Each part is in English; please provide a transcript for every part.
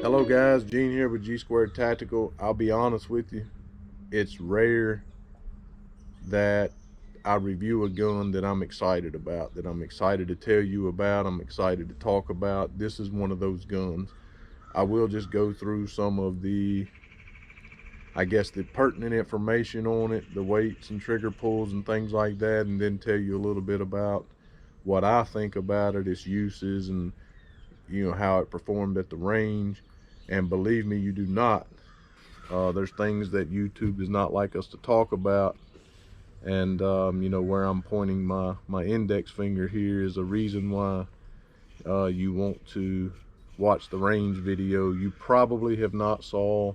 Hello guys, Gene here with G Squared Tactical. I'll be honest with you, it's rare that I review a gun that I'm excited about, that I'm excited to tell you about, I'm excited to talk about. This is one of those guns. I will just go through some of the, I guess, the pertinent information on it, the weights and trigger pulls and things like that, and then tell you a little bit about what I think about it, its uses, and how it performed at the range. And believe me, you do not. There's things that YouTube does not like us to talk about, and where I'm pointing my index finger here is a reason why you want to watch the range video. You probably have not saw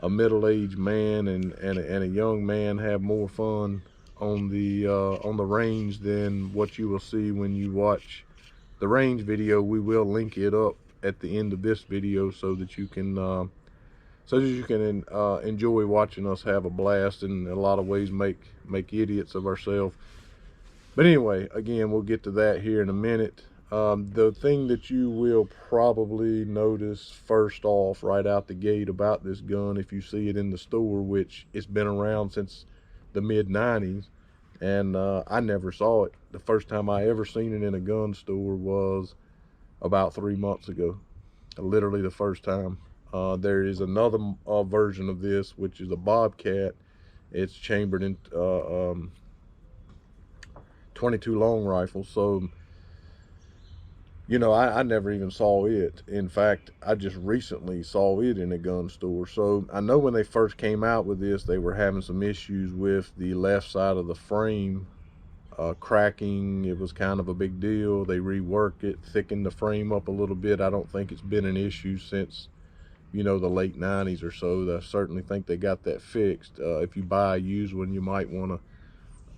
a middle-aged man and a young man have more fun on the range than what you will see when you watch the range video. We will link it up at the end of this video so that you can enjoy watching us have a blast, and in a lot of ways make idiots of ourselves. But anyway, again, we'll get to that here in a minute. The thing that you will probably notice first off right out the gate about this gun, if you see it in the store, which it's been around since the mid-90s, and I never saw it. The first time I ever seen it in a gun store was about 3 months ago. Literally the first time. There is another version of this, which is a bobcat. It's chambered in 22 long rifle. So I never even saw it. In fact, I just recently saw it in a gun store. So I know when they first came out with this, they were having some issues with the left side of the frame cracking. It was kind of a big deal. They reworked it, thickened the frame up a little bit. I don't think it's been an issue since the late 90s or so. I certainly think they got that fixed. If you buy a used one, you might want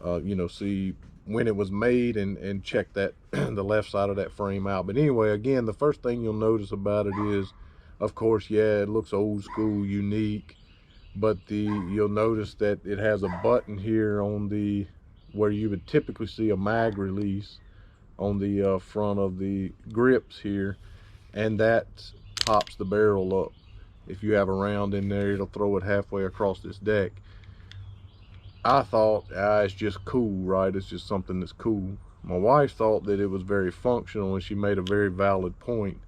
to see when it was made and check that the left side of that frame out. But anyway, again, the first thing you'll notice about it is, of course, yeah, it looks old school, unique, but you'll notice that it has a button here on the where you would typically see a mag release on the front of the grips here, and that pops the barrel up. If you have a round in there, it'll throw it halfway across this deck. I thought, it's just cool, right? It's just something that's cool. My wife thought that it was very functional, and she made a very valid point.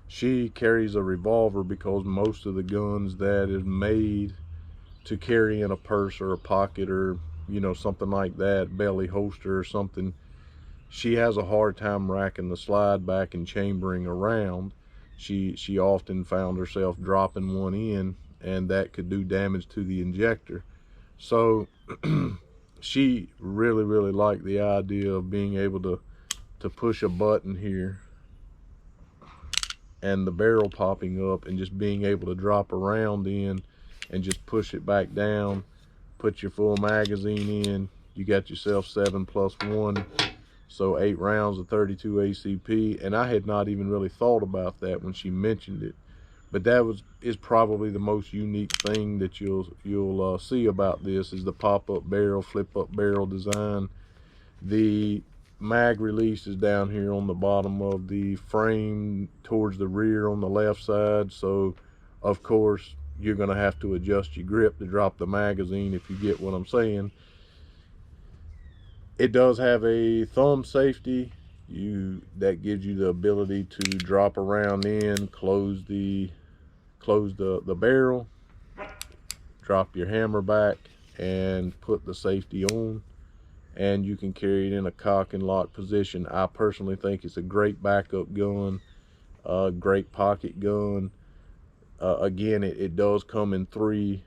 She carries a revolver because most of the guns that is made to carry in a purse or a pocket or something like that, belly holster or something, she has a hard time racking the slide back and chambering around. She often found herself dropping one in, and that could do damage to the injector. So she really liked the idea of being able to push a button here and the barrel popping up, and just being able to drop a round in and just push it back down, put your full magazine in. You got yourself 7+1, so 8 rounds of 32 ACP. And I had not even really thought about that when she mentioned it, but that is probably the most unique thing that you'll see about this, is the pop-up barrel, flip-up barrel design. The mag release is down here on the bottom of the frame towards the rear on the left side, so of course you're going to have to adjust your grip to drop the magazine, if you get what I'm saying. It does have a thumb safety that gives you the ability to drop around in, close the barrel, drop your hammer back, and put the safety on, and you can carry it in a cock and lock position. I personally think it's a great backup gun, great pocket gun. Again, it does come in three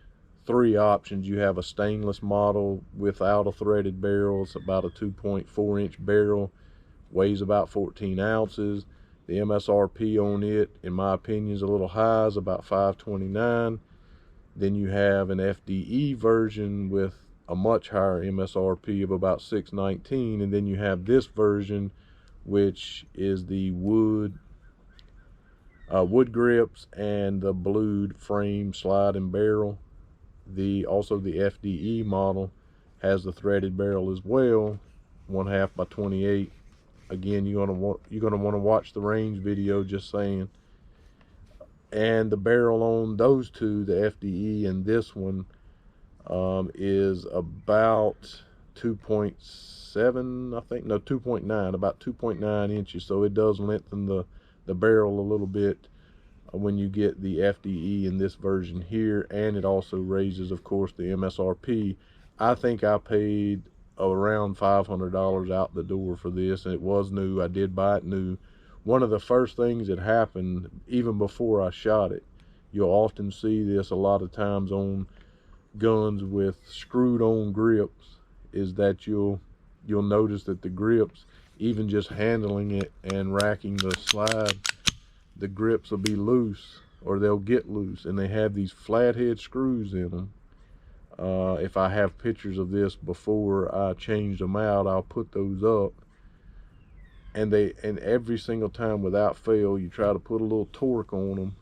options. You have a stainless model without a threaded barrel. It's about a 2.4-inch barrel, weighs about 14 ounces. The MSRP on it, in my opinion, is a little high, is about $529. Then you have an FDE version with a much higher MSRP of about $619, and then you have this version, which is the wood grips and the blued frame, slide, and barrel. Also the FDE model has the threaded barrel as well, 1/2 by 28. Again, you're gonna want to watch the range video, just saying. And the barrel on those two, the FDE and this one, is about 2.7, I think, no, 2.9, about 2.9 inches. So it does lengthen the barrel a little bit when you get the FDE in this version here, and it also raises, of course, the MSRP. I think I paid around $500 out the door for this, and it was new. I did buy it new. One of the first things that happened, even before I shot it, you'll often see this a lot of times on guns with screwed on grips, is that you'll notice that the grips, even just handling it and racking the slide, the grips will be loose, or they'll get loose, and they have these flathead screws in them. If I have pictures of this before I change them out, I'll put those up. And every single time without fail, you try to put a little torque on them,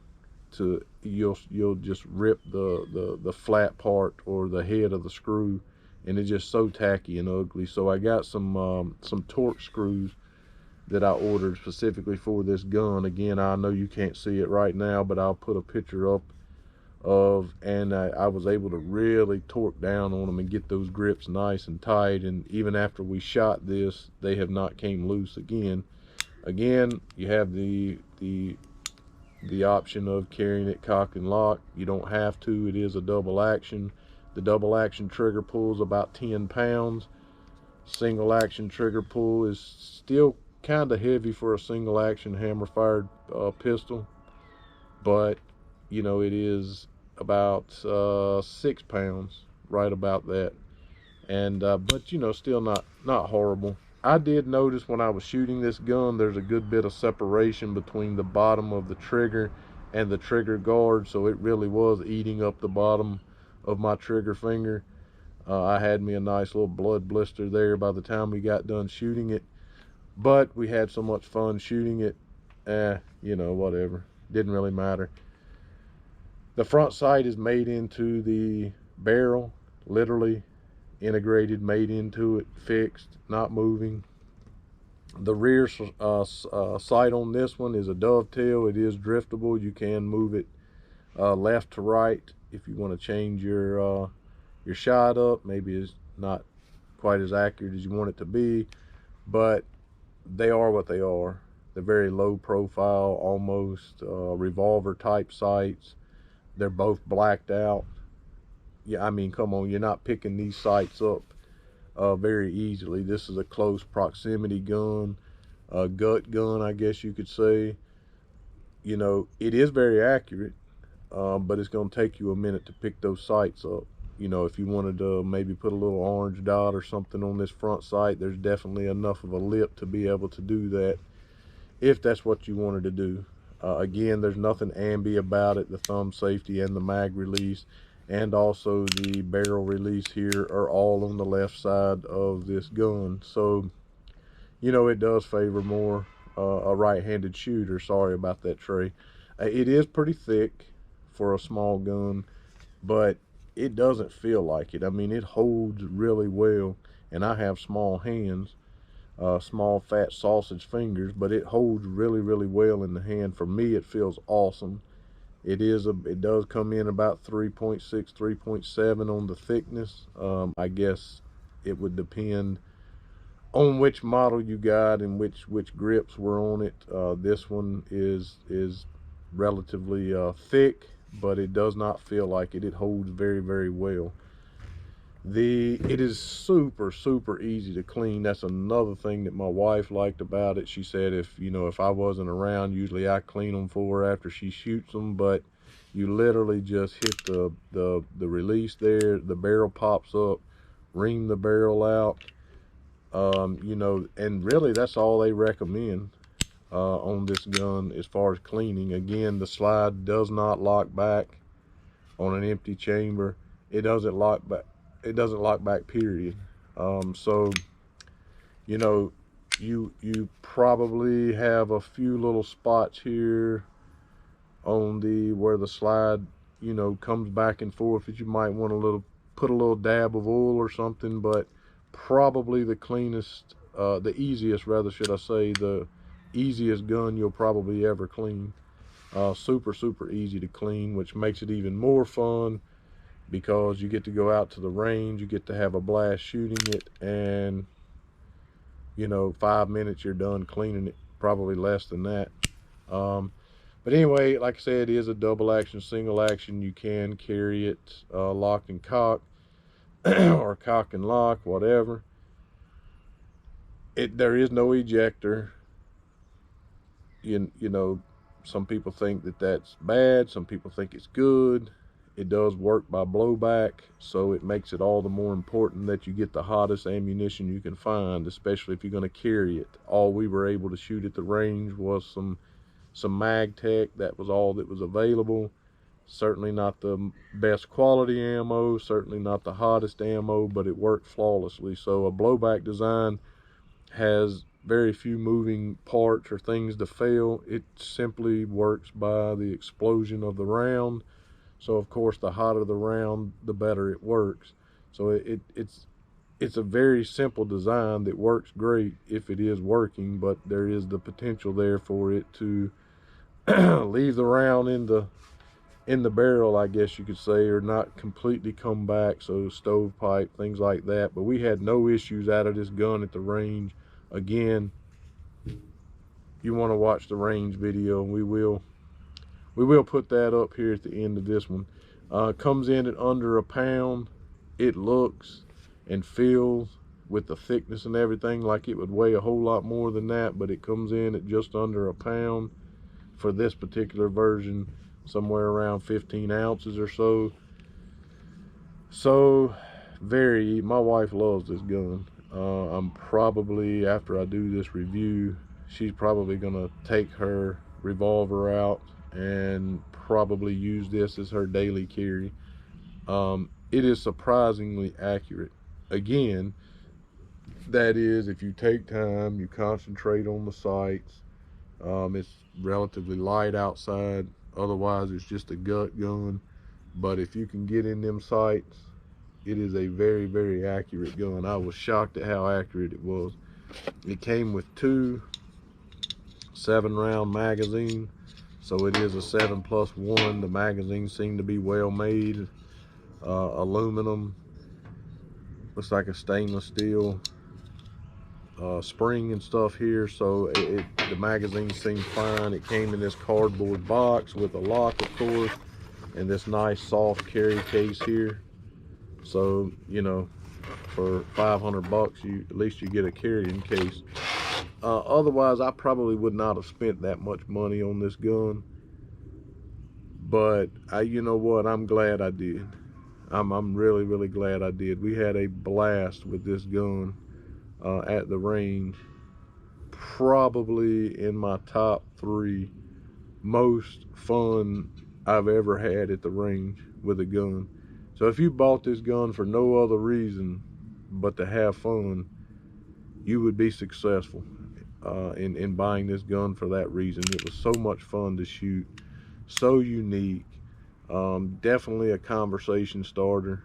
you'll just rip the flat part or the head of the screw, and it's just so tacky and ugly. So I got some torque screws that I ordered specifically for this gun. Again, I know you can't see it right now, but I'll put a picture up of, and I was able to really torque down on them and get those grips nice and tight. And even after we shot this, they have not came loose again. You have the option of carrying it cock and lock. You don't have to. It is a double action. The double action trigger pull is about 10 pounds. Single action trigger pull is still kind of heavy for a single action hammer fired pistol, but you know, it is about 6 pounds, right about that. And but you know, still not horrible. I did notice when I was shooting this gun, there's a good bit of separation between the bottom of the trigger and the trigger guard, so it really was eating up the bottom of my trigger finger. I had me a nice little blood blister there by the time we got done shooting it, but we had so much fun shooting it, you know, whatever, didn't really matter. The front sight is made into the barrel, literally integrated, made into it, fixed, not moving. The rear sight on this one is a dovetail. It is driftable. You can move it left to right if you want to change your shot up. Maybe it's not quite as accurate as you want it to be, but they are what they are. They're very low profile, almost revolver type sights. They're both blacked out. Yeah, I mean, come on, you're not picking these sights up very easily. This is a close proximity gun, a gut gun, I guess you could say. You know, it is very accurate, but it's going to take you a minute to pick those sights up. You know, if you wanted to maybe put a little orange dot or something on this front sight, there's definitely enough of a lip to be able to do that, if that's what you wanted to do. Again, there's nothing ambi about it. The thumb safety and the mag release and also the barrel release here are all on the left side of this gun. So, you know, it does favor more a right-handed shooter. Sorry about that, Trey. It is pretty thick for a small gun, but it doesn't feel like it. I mean, it holds really well, and I have small hands, small fat sausage fingers, but it holds really well in the hand. For me, it feels awesome. It does come in about 3.6, 3.7 on the thickness. I guess it would depend on which model you got and which grips were on it. This one is relatively thick, but it does not feel like it. It holds very well. It is super easy to clean. That's another thing that my wife liked about it. She said if I wasn't around, usually I clean them for her after she shoots them, but you literally just hit the release there, the barrel pops up, ream the barrel out, you know, and really that's all they recommend on this gun as far as cleaning. Again, the slide does not lock back on an empty chamber. It doesn't lock back. It doesn't lock back, period. So, you know, you probably have a few little spots here on where the slide, you know, comes back and forth that you might want to put a little dab of oil or something, but probably the cleanest, the easiest rather, should I say, the easiest gun you'll probably ever clean. Super easy to clean, which makes it even more fun because you get to go out to the range, you get to have a blast shooting it, and 5 minutes you're done cleaning it, probably less than that. But anyway, like I said, it is a double action, single action. You can carry it locked and cocked or cock and lock, whatever. There is no ejector. You know, some people think that that's bad. Some people think it's good. It does work by blowback, so it makes it all the more important that you get the hottest ammunition you can find, especially if you're going to carry it. All we were able to shoot at the range was some MagTech. That was all that was available. Certainly not the best quality ammo, certainly not the hottest ammo, but it worked flawlessly. So a blowback design has very few moving parts or things to fail. It simply works by the explosion of the round. So of course, the hotter the round, the better it works. So it's a very simple design that works great if it is working, but there is the potential there for it to leave the round in the barrel, I guess you could say, or not completely come back. So stovepipe, things like that. But we had no issues out of this gun at the range. Again, you want to watch the range video, and we will put that up here at the end of this one. Comes in at under a pound. It looks and feels, with the thickness and everything, like it would weigh a whole lot more than that, but it comes in at just under a pound for this particular version, somewhere around 15 ounces or so. So my wife loves this gun. I'm probably, after I do this review, she's probably gonna take her revolver out and probably use this as her daily carry. It is surprisingly accurate. Again, that is, if you take time, you concentrate on the sights. It's relatively light outside, otherwise it's just a gut gun. But if you can get in them sights, it is a very accurate gun. I was shocked at how accurate it was. It came with two 7-round magazines, so it is a 7+1. The magazines seem to be well made, aluminum, looks like a stainless steel spring and stuff here, so the magazine seemed fine. It came in this cardboard box with a lock, of course, and this nice soft carry case here. So for 500 bucks, at least you get a carrying case. Otherwise, I probably would not have spent that much money on this gun, but you know what, I'm glad I did. I'm really glad I did. We had a blast with this gun at the range. Probably in my top 3 most fun I've ever had at the range with a gun. So if you bought this gun for no other reason but to have fun, you would be successful in buying this gun for that reason. It was so much fun to shoot, so unique. Definitely a conversation starter.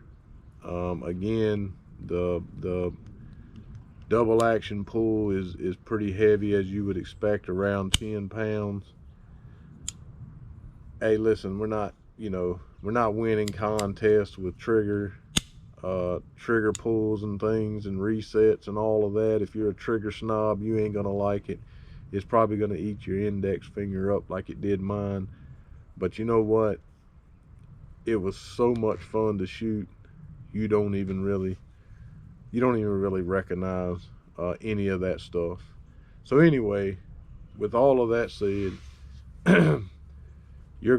Again, the double action pull is pretty heavy, as you would expect, around 10 pounds. Hey, listen, we're not winning contests with trigger pulls and things and resets and all of that. If you're a trigger snob, you ain't gonna like it. It's probably gonna eat your index finger up like it did mine. But you know what? It was so much fun to shoot. You don't even really recognize any of that stuff. So anyway, with all of that said, you're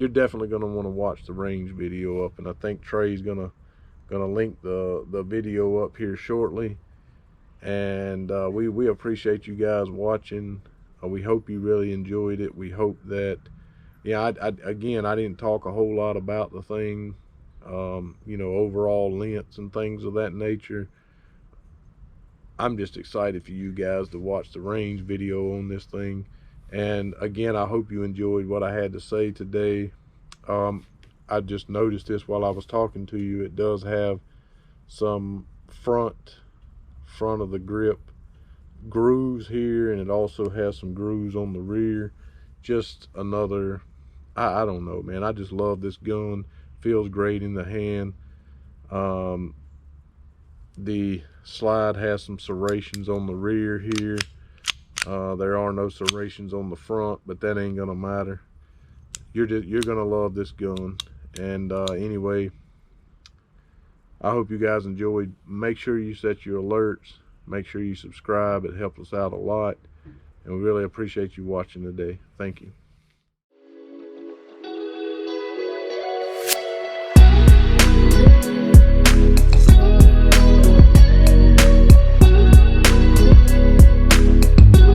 definitely gonna want to watch the range video up, and I think Trey's gonna link the video up here shortly. And we appreciate you guys watching. We hope you really enjoyed it. We hope that, again, I didn't talk a whole lot about the thing, overall lengths and things of that nature. I'm just excited for you guys to watch the range video on this thing. And again, I hope you enjoyed what I had to say today. I just noticed this while I was talking to you. It does have some front of the grip grooves here, and it also has some grooves on the rear. just another, I don't know, man. I just love this gun. Feels great in the hand. The slide has some serrations on the rear here. There are no serrations on the front, but that ain't gonna matter. You're gonna love this gun. And anyway, I hope you guys enjoyed. Make sure you set your alerts. Make sure you subscribe. It helps us out a lot. And we really appreciate you watching today. Thank you.